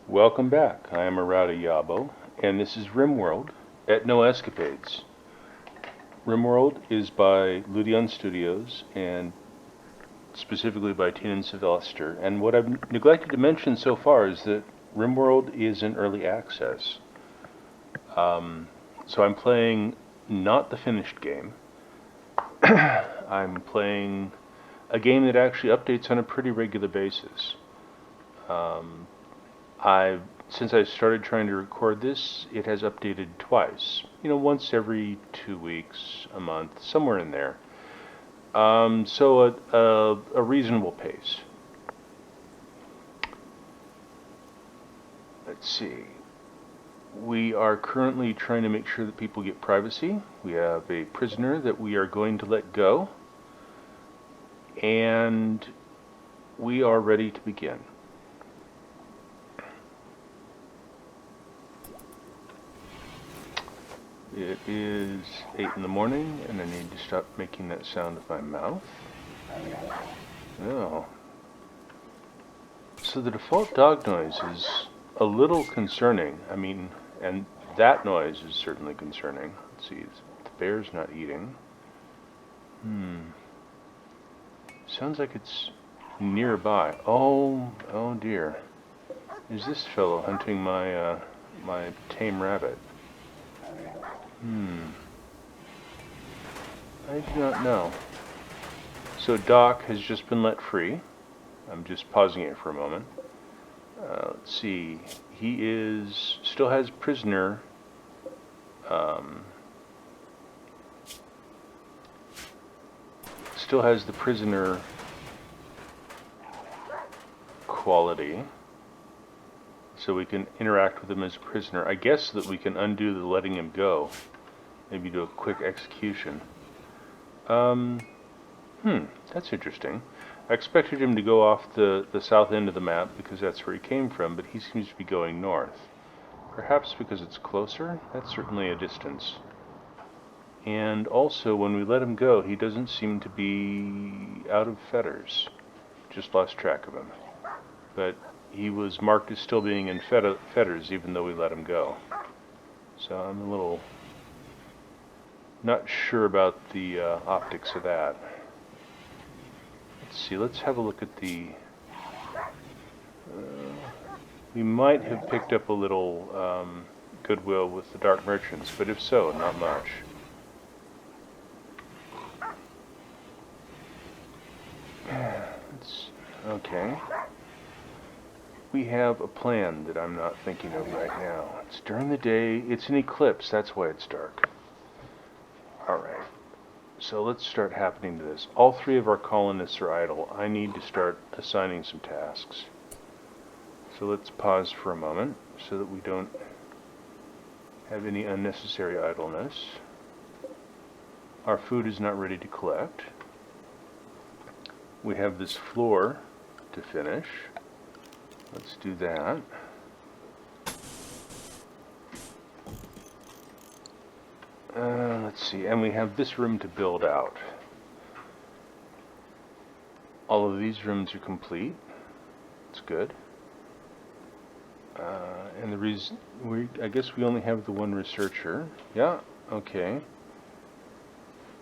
Welcome back. I am Arata Yabo, and this is RimWorld, ETNO Escapades. RimWorld is by Ludion Studios, and specifically by Tina and Sylvester. And what I've neglected to mention so far is that RimWorld is in early access. So I'm playing not the finished game. I'm playing a game that actually updates on a pretty regular basis. Since I started trying to record this, it has updated twice. Once every 2 weeks, a month, somewhere in there. So a reasonable pace. Let's see. We are currently trying to make sure that people get privacy. We have a prisoner that we are going to let go. And we are ready to begin. It is 8 in the morning, and I need to stop making that sound with my mouth. Oh. So the default dog noise is a little concerning. And that noise is certainly concerning. Let's see, the bear's not eating. Sounds like it's nearby. Oh dear. Is this fellow hunting my tame rabbit? I do not know. So Doc has just been let free. I'm just pausing it for a moment. Let's see. He still has prisoner. Still has the prisoner quality. So we can interact with him as a prisoner. I guess that we can undo the letting him go. Maybe do a quick execution. That's interesting. I expected him to go off the south end of the map because that's where he came from, but he seems to be going north. Perhaps because it's closer? That's certainly a distance. And also, when we let him go, he doesn't seem to be out of fetters. Just lost track of him. But he was marked as still being in fetters even though we let him go. So I'm a little not sure about the optics of that. Let's see, let's have a look at the... we might have picked up a little goodwill with the Dark Merchants, but if so, not much. Okay. We have a plan that I'm not thinking of right now. It's during the day. It's an eclipse. That's why it's dark. Alright. So let's start happening to this. All three of our colonists are idle. I need to start assigning some tasks. So let's pause for a moment so that we don't have any unnecessary idleness. Our food is not ready to collect. We have this floor to finish. Let's do that. Let's see, and we have this room to build out. All of these rooms are complete. It's good. And the reason I guess we only have the one researcher. Yeah. Okay.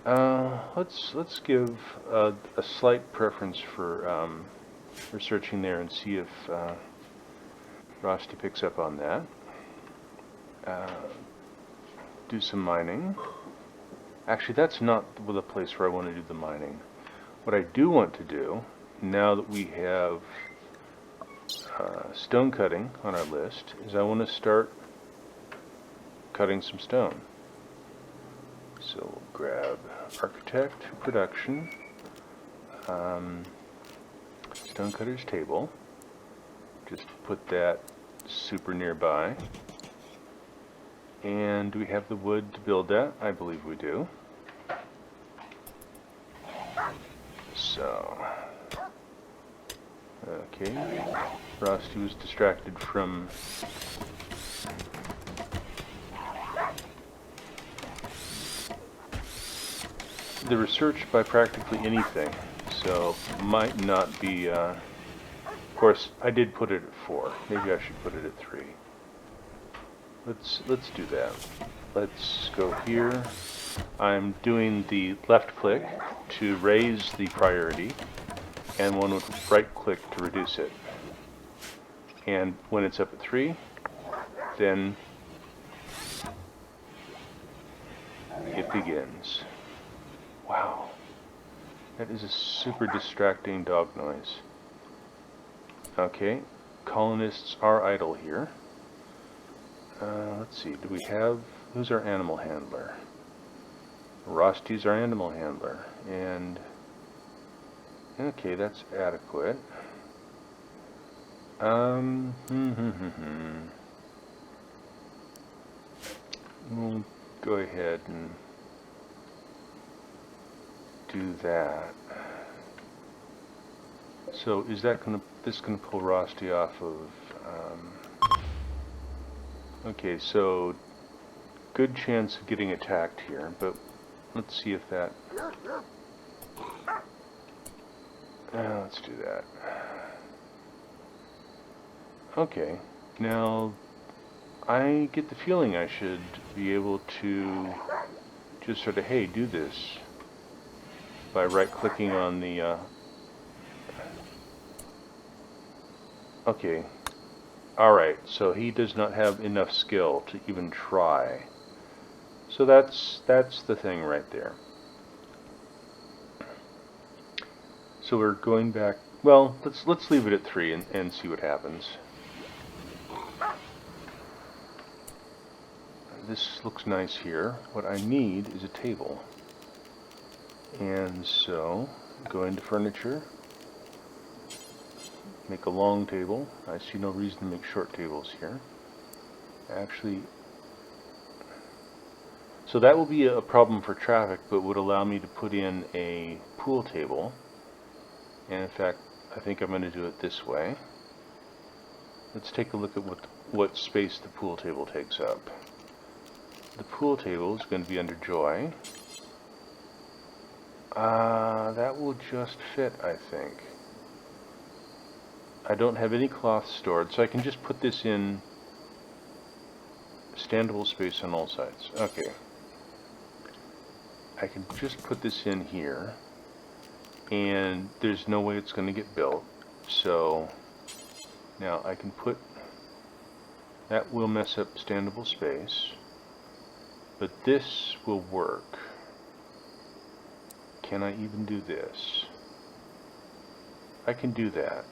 Let's give a slight preference for researching there and see if Rusty picks up on that. Do some mining. Actually, that's not the place where I want to do the mining. What I do want to do, now that we have stone cutting on our list, is I want to start cutting some stone. So we'll grab Architect, Production, Stonecutter's Table. Just put that super nearby. And do we have the wood to build that? I believe we do. So, okay. Rusty was distracted from the research by practically anything, so might not be course, I did put it at 4. Maybe I should put it at 3. Let's do that. Let's go here. I'm doing the left click to raise the priority, and one with right click to reduce it. And when it's up at 3, then it begins. Wow. That is a super distracting dog noise. Okay, colonists are idle here. Let's see, do we have... Who's our animal handler? Rosty's our animal handler. And... okay, that's adequate. We'll go ahead and do that. So is that this gonna pull Rosty off of? Okay, so good chance of getting attacked here, but let's see if that. Let's do that. Okay, now I get the feeling I should be able to just sort of, hey, do this by right-clicking on the. Okay. Alright, so he does not have enough skill to even try. So that's the thing right there. So we're going back, well, let's leave it at 3 and see what happens. This looks nice here. What I need is a table. And so, go into furniture. Make a long table. I see no reason to make short tables here. Actually, so that will be a problem for traffic, but would allow me to put in a pool table. And in fact, I think I'm going to do it this way. Let's take a look at what space the pool table takes up. The pool table is going to be under Joy. That will just fit, I think. I don't have any cloth stored, so I can just put this in standable space on all sides. Okay. I can just put this in here, and there's no way it's going to get built. So now I can put, that will mess up standable space, but this will work. Can I even do this? I can do that.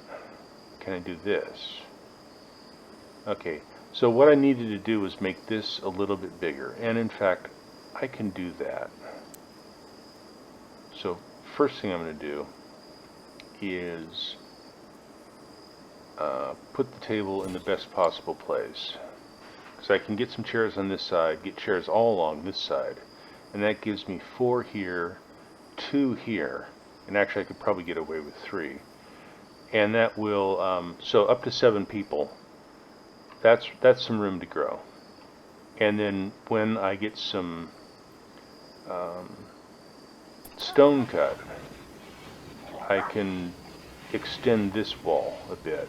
Can I do this? Okay, so what I needed to do was make this a little bit bigger, and in fact, I can do that. So first thing I'm going to do is put the table in the best possible place. So I can get some chairs on this side, get chairs all along this side, and that gives me 4 here, 2 here, and actually I could probably get away with 3. And that will, so up to 7 people, that's some room to grow. And then when I get some stone cut, I can extend this wall a bit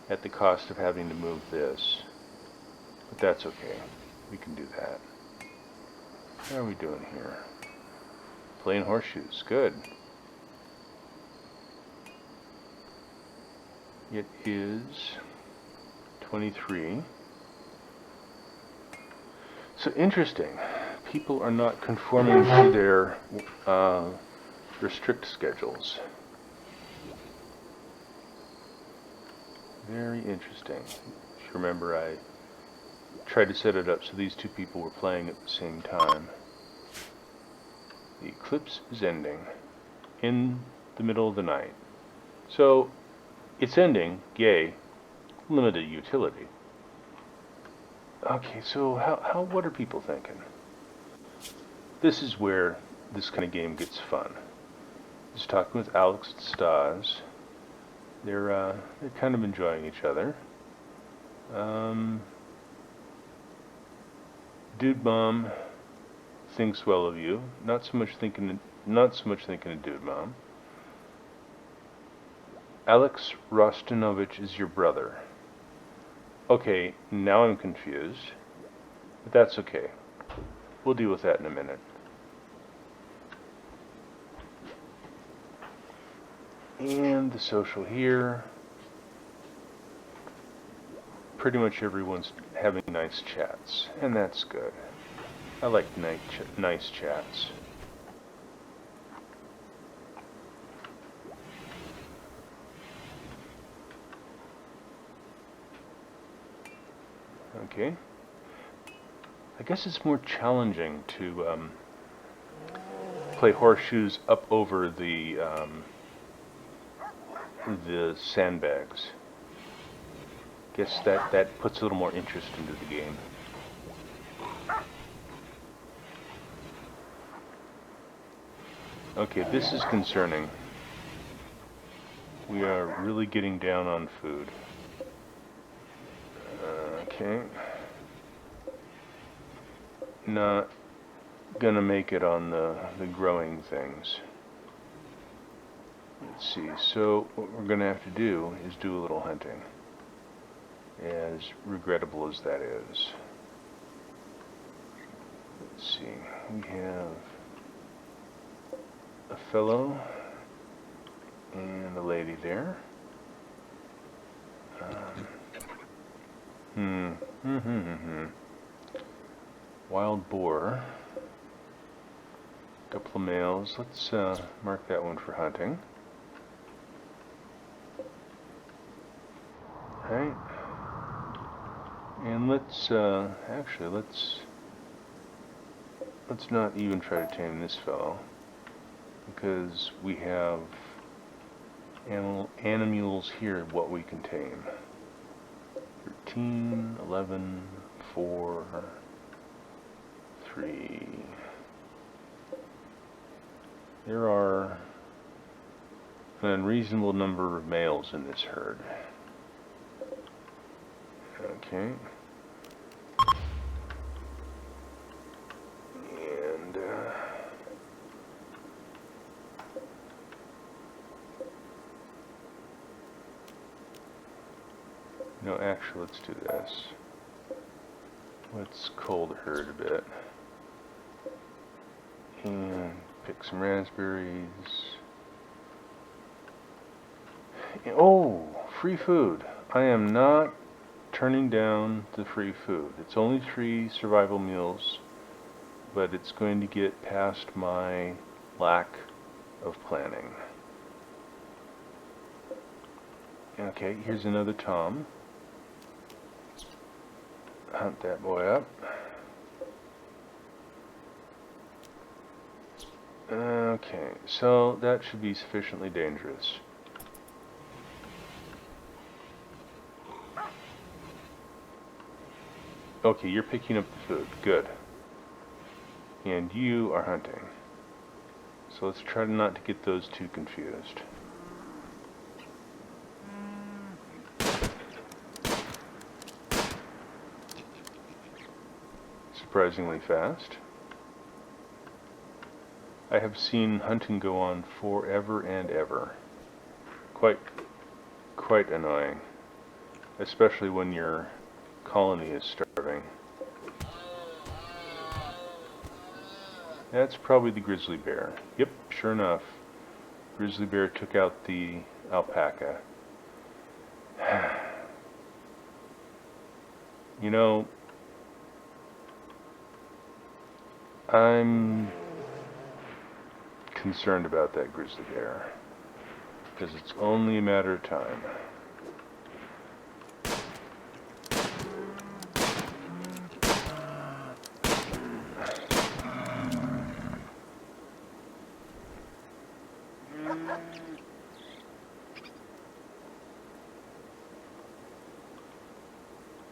at the cost of having to move this. But that's okay. We can do that. How are we doing here? Playing horseshoes. Good. It is 23. So interesting. People are not conforming to their strict schedules. Very interesting. If you remember, I tried to set it up so these 2 people were playing at the same time. The eclipse is ending in the middle of the night. So it's ending, yay, limited utility. Okay, so what are people thinking? This is where this kind of game gets fun. Just talking with Alex and Stas. They're kind of enjoying each other. Dude Mom thinks well of you. Not so much thinking of Dude Mom. Alex Rostinovich is your brother. Okay, now I'm confused. But that's okay. We'll deal with that in a minute. And the social here. Pretty much everyone's having nice chats, and that's good. I like nice chats. Okay. I guess it's more challenging to play horseshoes up over the sandbags. Guess that puts a little more interest into the game. Okay, this is concerning. We are really getting down on food. Okay. Not gonna make it on the growing things. Let's see, so what we're gonna have to do is do a little hunting. As regrettable as that is. Let's see, we have a fellow and a lady there. Wild boar. Couple of males. Let's mark that one for hunting. Alright. And let's actually let's not even try to tame this fellow, because we have animals here what we can tame. 13, 11, 4, 3. There are an unreasonable number of males in this herd. Okay. And no, actually, let's do this. Let's cull the herd a bit. And pick some raspberries. Oh, free food. I am not turning down the free food. It's only 3 survival meals, but it's going to get past my lack of planning. Okay, here's another tom. Hunt that boy up. Okay, so that should be sufficiently dangerous. Okay, you're picking up the food. Good. And you are hunting. So let's try not to get those two confused. Surprisingly fast. I have seen hunting go on forever and ever. Quite annoying. Especially when your colony is starving. That's probably the grizzly bear. Yep, sure enough. Grizzly bear took out the alpaca. You know, I'm concerned about that grizzly bear, because it's only a matter of time.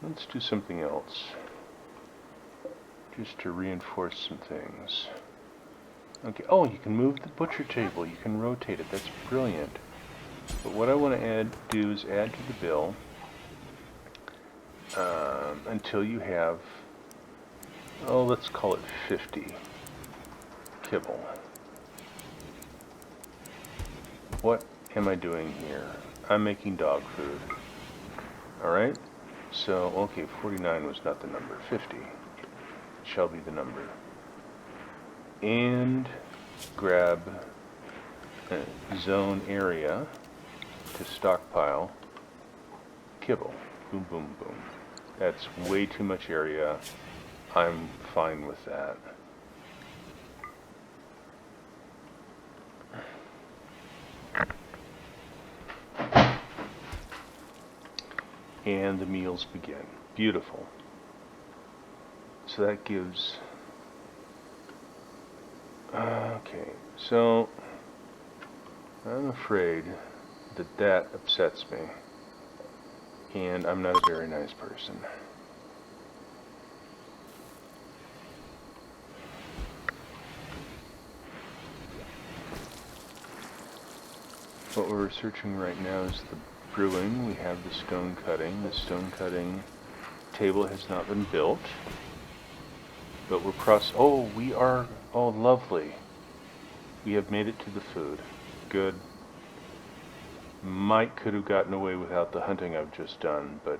Let's do something else, just to reinforce some things. Okay, oh, you can move the butcher table, you can rotate it, that's brilliant. But what I want to do is add to the bill until you have, oh, let's call it 50 kibble. What am I doing here? I'm making dog food. Alright? So, okay, 49 was not the number. 50 shall be the number. And grab zone area to stockpile kibble. Boom, boom, boom. That's way too much area. I'm fine with that. And the meals begin. Beautiful. So that gives... okay, so I'm afraid that that upsets me. And I'm not a very nice person. What we're researching right now is the brewing. We have the stone cutting. The stone cutting table has not been built. But we're oh, we are... oh, lovely. We have made it to the food. Good. Might could have gotten away without the hunting I've just done, but...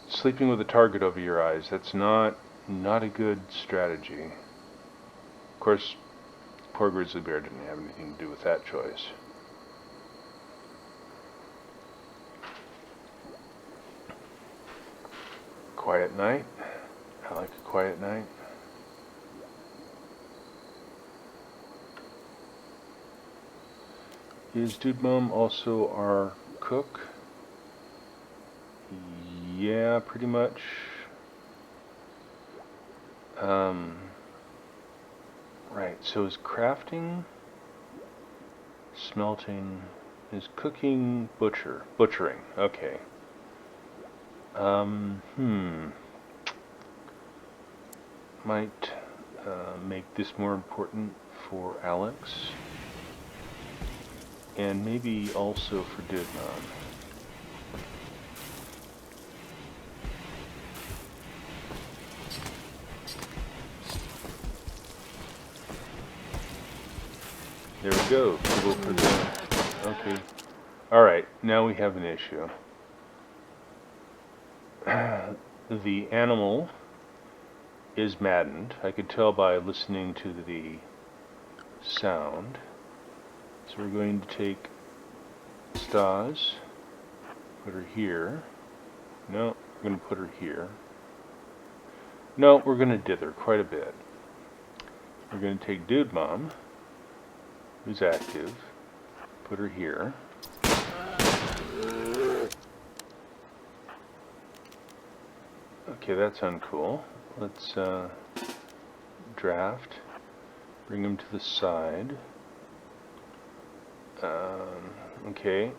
sleeping with a target over your eyes, that's not a good strategy. Of course, poor grizzly bear didn't have anything to do with that choice. Quiet night. I like a quiet night. Is Dude Mom also our cook? Yeah, pretty much. Right, so is crafting, smelting, is cooking, butchering, okay. Might make this more important for Alex. And maybe also for Dude Mom. There we go. For the... okay. Alright, now we have an issue. The animal is maddened. I could tell by listening to the sound. So we're going to take Stas, put her here. No, we're going to put her here. No, we're going to dither quite a bit. We're going to take Dude Mom, who's active, put her here. Okay, that's uncool. Let's draft, bring him to the side. Okay,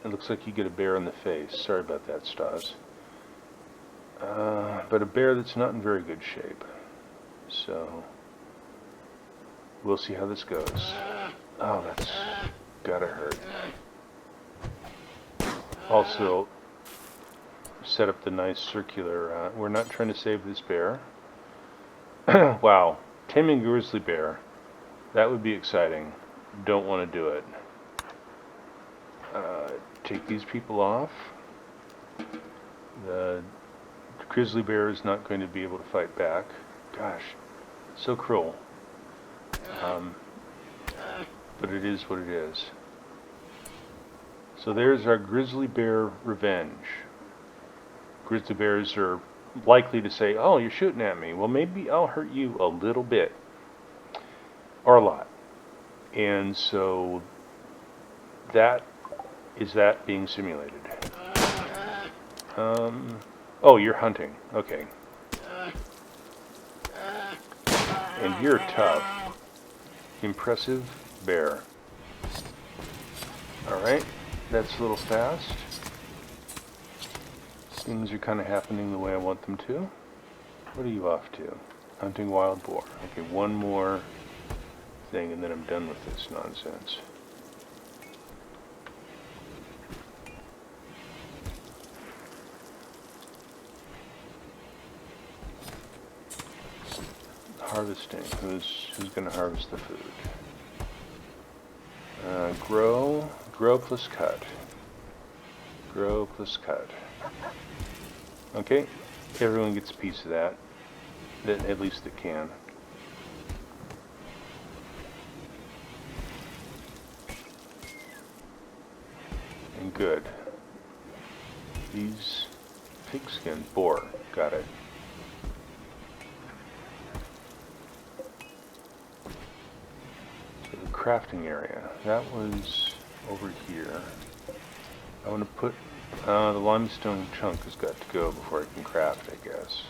it looks like you get a bear in the face. Sorry about that, Stas. But a bear that's not in very good shape. So, we'll see how this goes. Oh, that's gotta hurt. Also, set up the nice circular, we're not trying to save this bear. Wow, taming a grizzly bear. That would be exciting. Don't want to do it. Take these people off. The grizzly bear is not going to be able to fight back. Gosh, so cruel. But it is what it is. So there's our grizzly bear revenge. Grizzly bears are likely to say, oh, you're shooting at me. Well, maybe I'll hurt you a little bit. Or a lot. And so that is that being simulated. Oh, you're hunting. Okay. And you're tough. Impressive bear. Alright, that's a little fast. Things are kind of happening the way I want them to. What are you off to? Hunting wild boar. Okay, one more thing and then I'm done with this nonsense. harvesting. Who's going to harvest the food? Grow plus cut. Grow plus cut. Okay, everyone gets a piece of that. At least it can. And good. These pigskin boar. Got it. So the crafting area. That was over here. I want to put the limestone chunk has got to go before I can craft, I guess.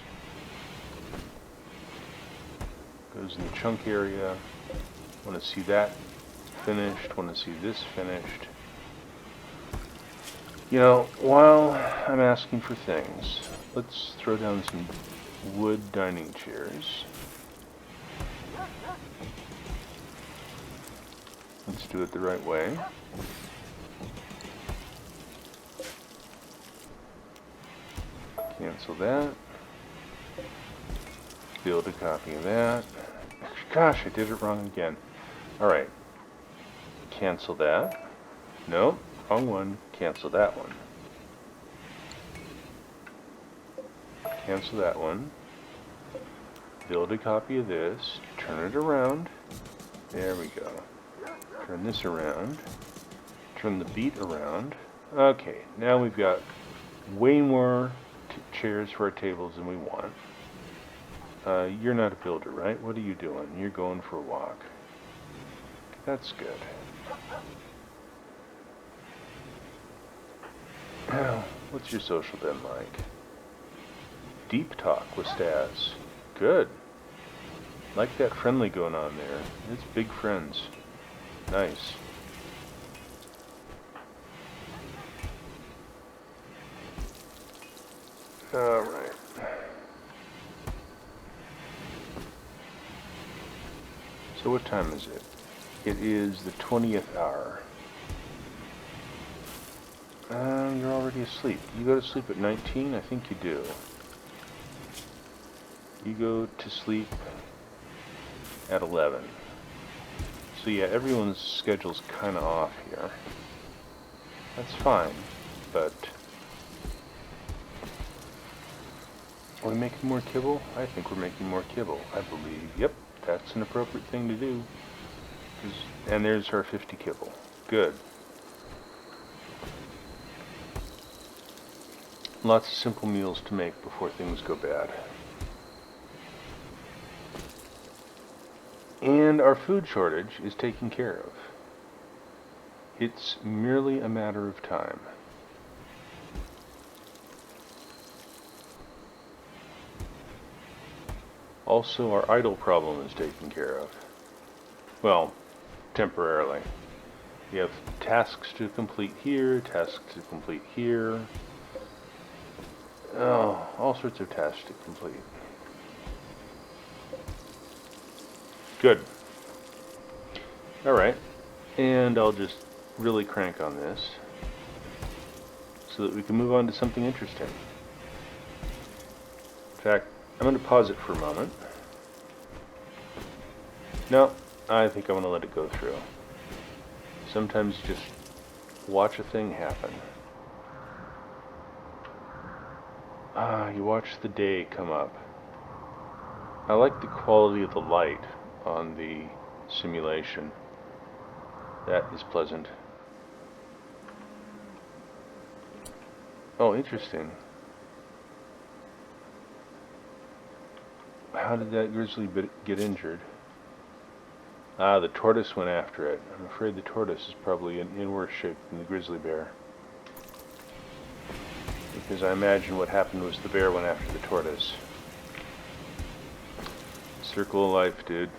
Goes in the chunk area. Want to see that finished. Want to see this finished. You know, while I'm asking for things, let's throw down some wood dining chairs. Let's do it the right way. Cancel that. Build a copy of that. Gosh, I did it wrong again. Alright. Cancel that. Nope, wrong one. Cancel that one. Cancel that one. Build a copy of this. Turn it around. There we go. Turn this around. Turn the beat around. Okay, now we've got way more chairs for our tables than we want. You're not a builder, right? What are you doing? You're going for a walk. That's good. Now, what's your social been like? Deep talk with Stas. Good. Like that friendly going on there. It's big friends. Nice. Alright. So what time is it? It is the 20th hour. You're already asleep. You go to sleep at 19? I think you do. You go to sleep at 11. So yeah, everyone's schedule's kind of off here. That's fine, but... Are we making more kibble? I think we're making more kibble. I believe, yep, that's an appropriate thing to do. And there's our 50 kibble. Good. Lots of simple meals to make before things go bad. And our food shortage is taken care of. It's merely a matter of time. Also, our idle problem is taken care of. Well, temporarily. We have tasks to complete here, tasks to complete here. Oh, all sorts of tasks to complete. Good. Alright, and I'll just really crank on this so that we can move on to something interesting. In fact, I'm going to pause it for a moment. No, I think I want to let it go through. Sometimes you just watch a thing happen. You watch the day come up. I like the quality of the light on the simulation. That is pleasant. Oh, interesting. How did that grizzly get injured? The tortoise went after it. I'm afraid the tortoise is probably in worse shape than the grizzly bear. Because I imagine what happened was the bear went after the tortoise. Circle of life, dude.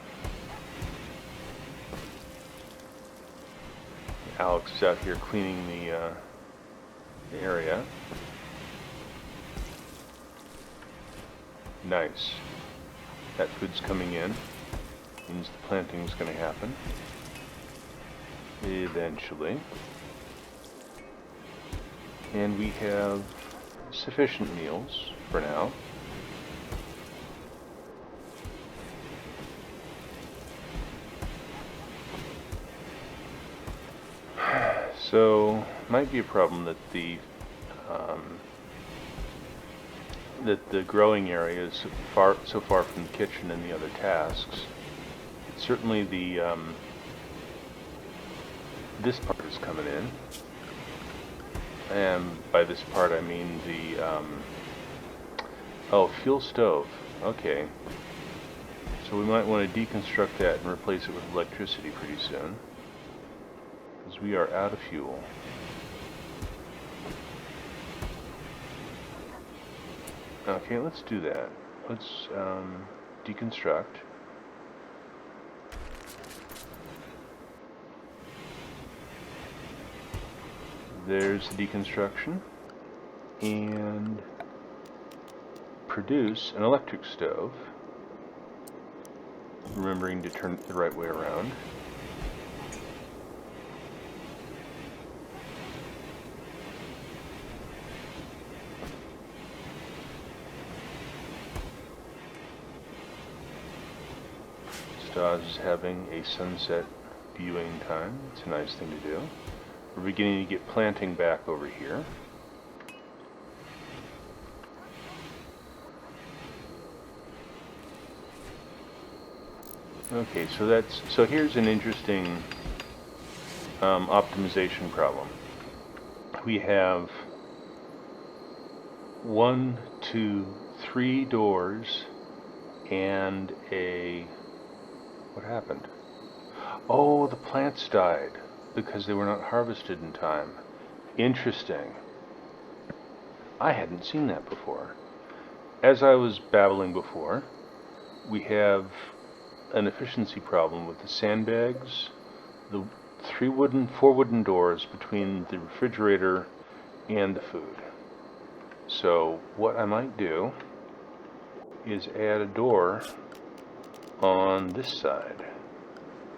Alex is out here cleaning the area. Nice. That food's coming in. Means the planting's going to happen. Eventually. And we have sufficient meals for now. So, might be a problem that the growing area is so far from the kitchen and the other tasks. Certainly this part is coming in, and by this part I mean the oh, fuel stove. Okay, so we might want to deconstruct that and replace it with electricity pretty soon, because we are out of fuel. Okay, let's do that. Let's deconstruct. There's the deconstruction, and produce an electric stove, remembering to turn it the right way around. Stas is having a sunset viewing time. It's a nice thing to do. We're beginning to get planting back over here. Okay, so here's an interesting optimization problem. We have 1, 2, 3 doors and a... What happened? Oh, the plants died because they were not harvested in time. Interesting. I hadn't seen that before. As I was babbling before, we have an efficiency problem with the sandbags, the 4 wooden doors between the refrigerator and the food. So what I might do is add a door on this side,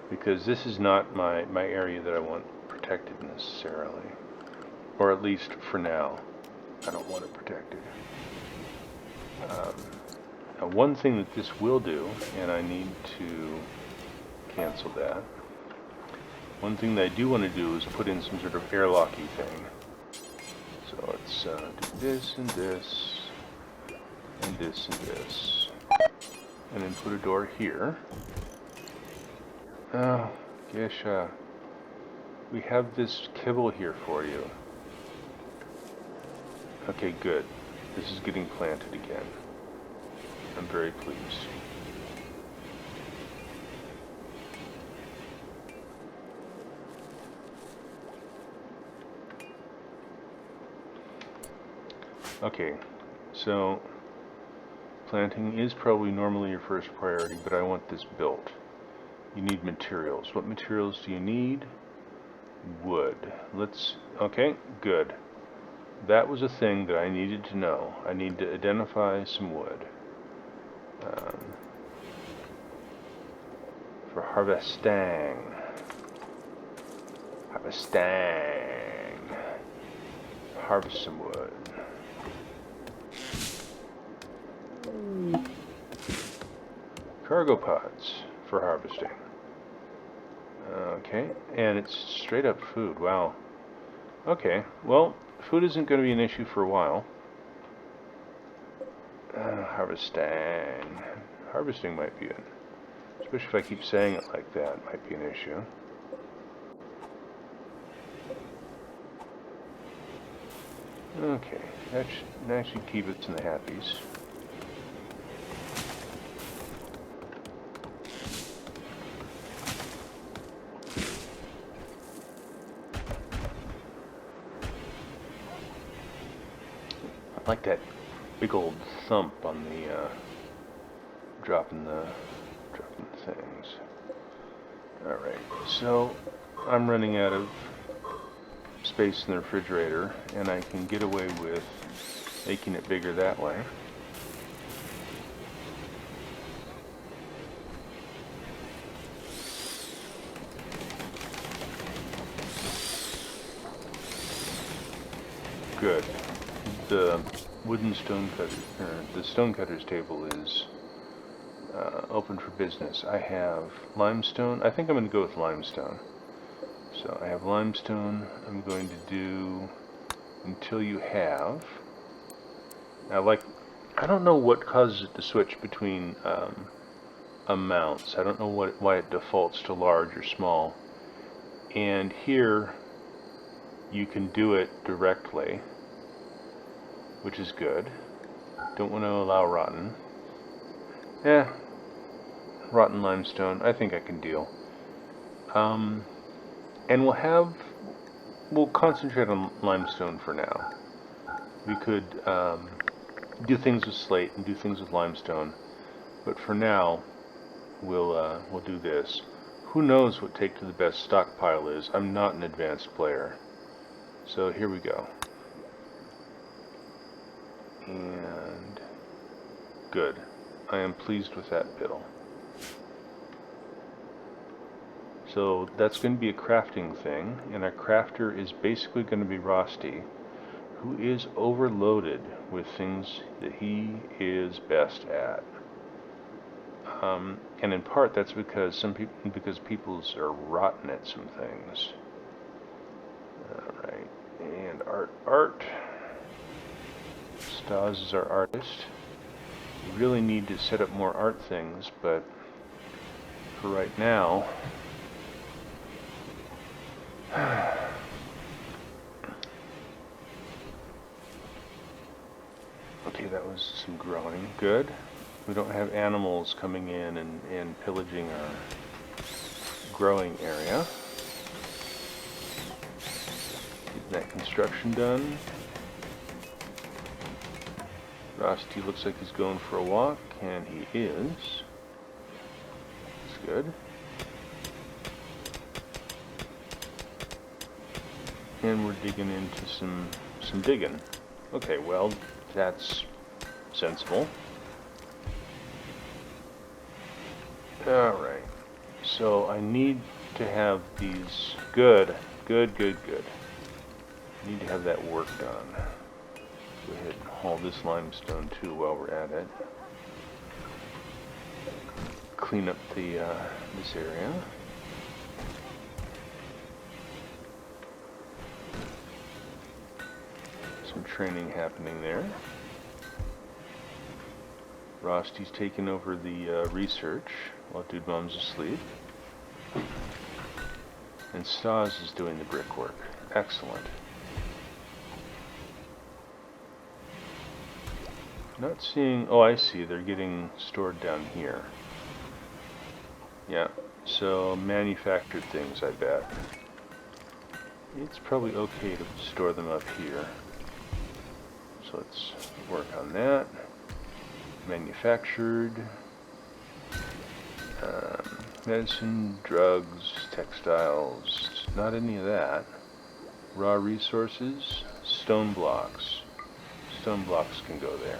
because this is not my area that I want protected necessarily, or at least for now I don't want it protected. Now one thing that this will do, and I need to cancel that, one thing that I do want to do is put in some sort of airlocky thing. So let's do this and this and this and this, and then put a door here. Oh, Gesha, we have this kibble here for you. Okay, good. This is getting planted again. I'm very pleased. Okay, so planting is probably normally your first priority, but I want this built. You need materials. What materials do you need? Wood. Okay, good. That was a thing that I needed to know. I need to identify some wood. For harvesting. Harvest some wood. Cargo pods for harvesting. Okay, and it's straight up food. Wow. Okay, well, food isn't going to be an issue for a while. Harvesting might be especially if I keep saying it like that, might be an issue. Okay, that should keep us in the happies. I like that big old thump on the dropping the things. Alright, so I'm running out of space in the refrigerator, and I can get away with making it bigger that way. Good. The wooden stone cutter, or the stone cutter's table is open for business. I have limestone. I think I'm going to go with limestone. So I have limestone. I'm going to do until you have. Now, I don't know what causes it to switch between amounts. I don't know why it defaults to large or small. And here, you can do it directly, which is good. Don't want to allow rotten. Rotten limestone. I think I can deal. And we'll concentrate on limestone for now. We could do things with slate and do things with limestone, but for now, we'll do this. Who knows what take to the best stockpile is? I'm not an advanced player. So here we go. And good. I am pleased with that bill. So that's going to be a crafting thing, and our crafter is basically going to be Rosti, who is overloaded with things that he is best at. And in part that's because people's are rotten at some things. Alright, and art. Stas is our artist. We really need to set up more art things, but for right now, okay, that was some growing. Good. We don't have animals coming in and pillaging our growing area. Getting that construction done. Rusty looks like he's going for a walk, and he is. That's good. And we're digging into some digging. Okay, well, that's sensible. Alright, so I need to have these, good. Need to have that work done. Go ahead and haul this limestone too while we're at it. Clean up this area. Some training happening there. Rosti's taking over the research while Dude Mom's asleep. And Stas is doing the brickwork. Excellent. Not seeing... Oh, I see. They're getting stored down here. Yeah. So, manufactured things, I bet. It's probably okay to store them up here. So let's work on that. Manufactured. Medicine, drugs, textiles. Not any of that. Raw resources. Stone blocks. Stone blocks can go there.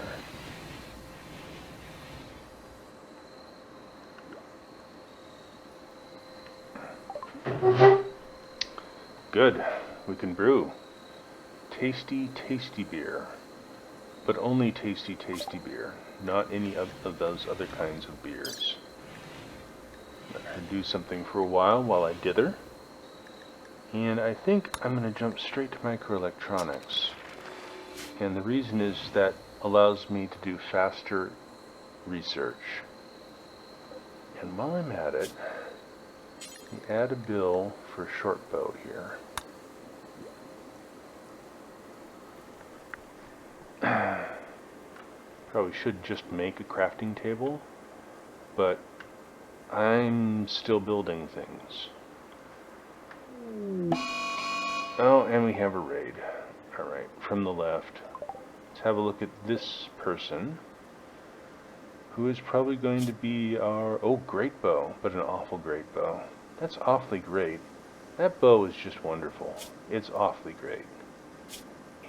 Good. We can brew. Tasty, tasty beer. But only tasty, tasty beer. Not any of those other kinds of beers. Let her do something for a while I dither. And I think I'm going to jump straight to microelectronics. And the reason is that allows me to do faster research. And while I'm at it, add a bill for a short bow here. Probably should just make a crafting table, but I'm still building things. Oh, and we have a raid. Alright, from the left. Let's have a look at this person, who is probably going to be our... Oh, great bow, but an awful great bow. That's awfully great. That bow is just wonderful. It's awfully great.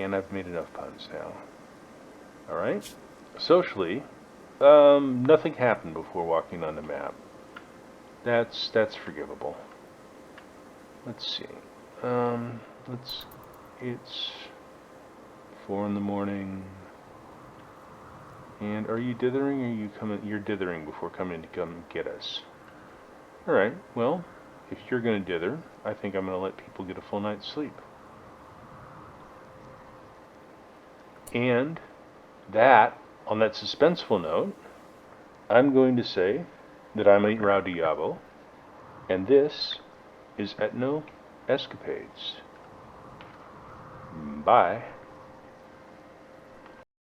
And I've made enough puns now. Alright. Socially, nothing happened before walking on the map. That's forgivable. Let's see. It's 4 in the morning. And are you dithering or are you coming? You're dithering before coming to come get us. Alright, well, if you're going to dither, I think I'm going to let people get a full night's sleep. And that, on that suspenseful note, I'm going to say that I'm Rao Diabo, and this is ETNO Escapades. Bye.